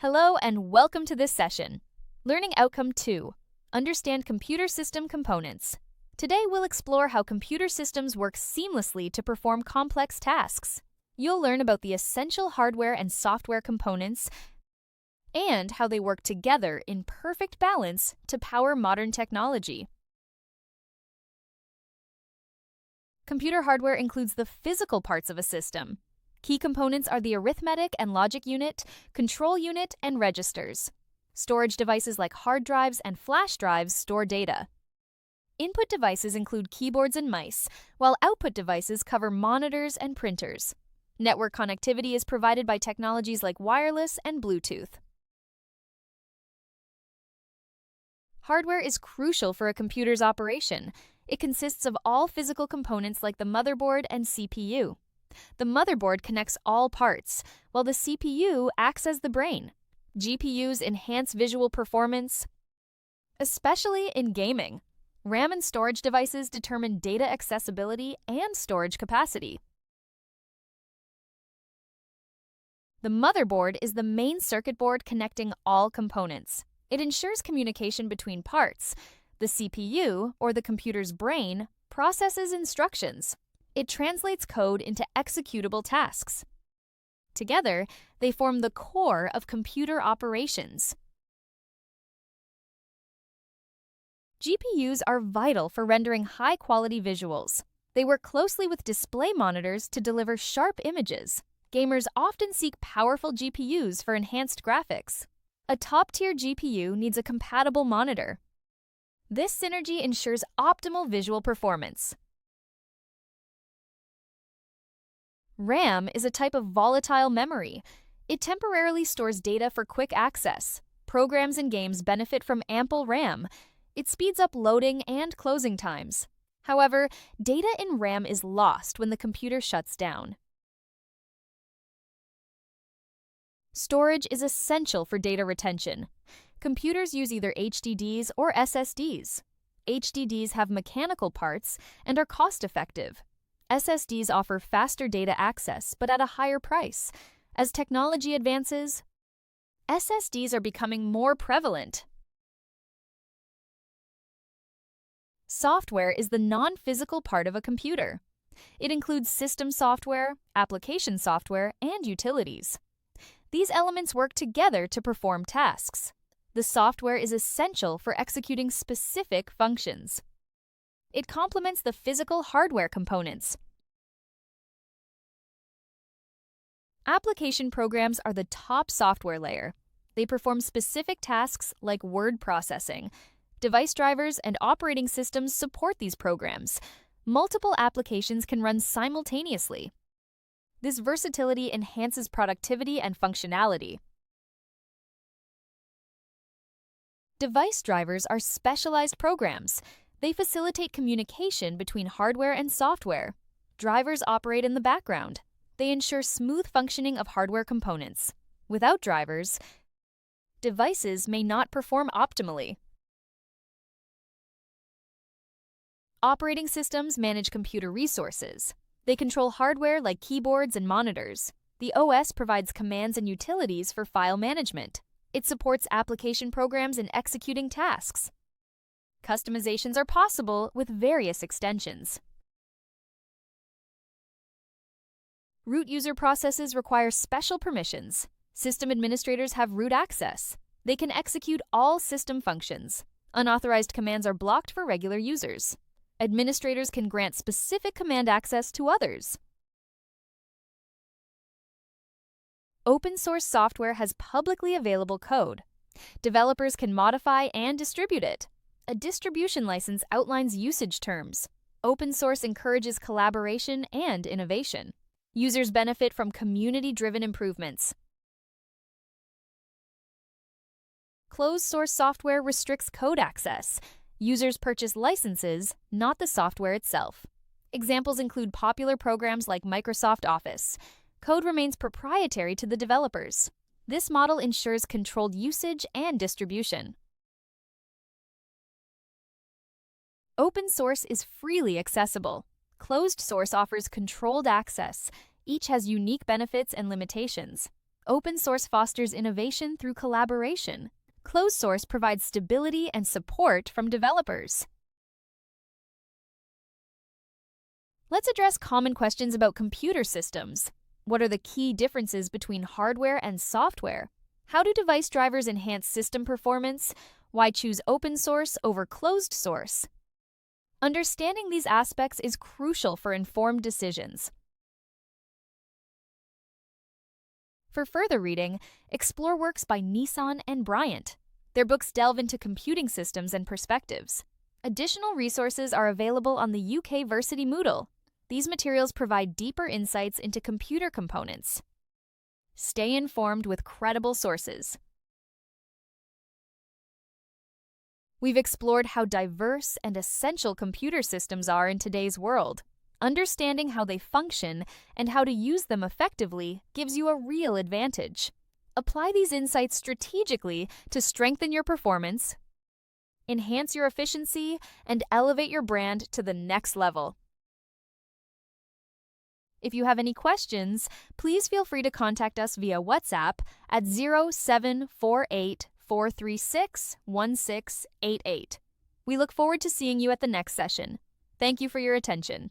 Hello and welcome to this session. Learning Outcome 2. Understand computer system components. Today we'll explore how computer systems work seamlessly to perform complex tasks. You'll learn about the essential hardware and software components and how they work together in perfect balance to power modern technology. Computer hardware includes the physical parts of a system. Key components are the arithmetic and logic unit, control unit, and registers. Storage devices like hard drives and flash drives store data. Input devices include keyboards and mice, while output devices cover monitors and printers. Network connectivity is provided by technologies like wireless and Bluetooth. Hardware is crucial for a computer's operation. It consists of all physical components like the motherboard and CPU. The motherboard connects all parts, while the CPU acts as the brain. GPUs enhance visual performance, especially in gaming. RAM and storage devices determine data accessibility and storage capacity. The motherboard is the main circuit board connecting all components. It ensures communication between parts. The CPU, or the computer's brain, processes instructions. It translates code into executable tasks. Together, they form the core of computer operations. GPUs are vital for rendering high-quality visuals. They work closely with display monitors to deliver sharp images. Gamers often seek powerful GPUs for enhanced graphics. A top-tier GPU needs a compatible monitor. This synergy ensures optimal visual performance. RAM is a type of volatile memory. It temporarily stores data for quick access. Programs and games benefit from ample RAM. It speeds up loading and closing times. However, data in RAM is lost when the computer shuts down. Storage is essential for data retention. Computers use either HDDs or SSDs. HDDs have mechanical parts and are cost-effective. SSDs offer faster data access, but at a higher price. As technology advances, SSDs are becoming more prevalent. Software is the non-physical part of a computer. It includes system software, application software, and utilities. These elements work together to perform tasks. The software is essential for executing specific functions. It complements the physical hardware components. Application programs are the top software layer. They perform specific tasks like word processing. Device drivers and operating systems support these programs. Multiple applications can run simultaneously. This versatility enhances productivity and functionality. Device drivers are specialized programs. They facilitate communication between hardware and software. Drivers operate in the background. They ensure smooth functioning of hardware components. Without drivers, devices may not perform optimally. Operating systems manage computer resources. They control hardware like keyboards and monitors. The OS provides commands and utilities for file management. It supports application programs in executing tasks. Customizations are possible with various extensions. Root user processes require special permissions. System administrators have root access. They can execute all system functions. Unauthorized commands are blocked for regular users. Administrators can grant specific command access to others. Open source software has publicly available code. Developers can modify and distribute it. A distribution license outlines usage terms. Open source encourages collaboration and innovation. Users benefit from community-driven improvements. Closed source software restricts code access. Users purchase licenses, not the software itself. Examples include popular programs like Microsoft Office. Code remains proprietary to the developers. This model ensures controlled usage and distribution. Open source is freely accessible. Closed source offers controlled access. Each has unique benefits and limitations. Open source fosters innovation through collaboration. Closed source provides stability and support from developers. Let's address common questions about computer systems. What are the key differences between hardware and software? How do device drivers enhance system performance? Why choose open source over closed source? Understanding these aspects is crucial for informed decisions. For further reading, explore works by Nissan and Bryant. Their books delve into computing systems and perspectives. Additional resources are available on the UK Versity Moodle. These materials provide deeper insights into computer components. Stay informed with credible sources. We've explored how diverse and essential computer systems are in today's world. Understanding how they function and how to use them effectively gives you a real advantage. Apply these insights strategically to strengthen your performance, enhance your efficiency, and elevate your brand to the next level. If you have any questions, please feel free to contact us via WhatsApp at 0748 436 1688. We look forward to seeing you at the next session. Thank you for your attention.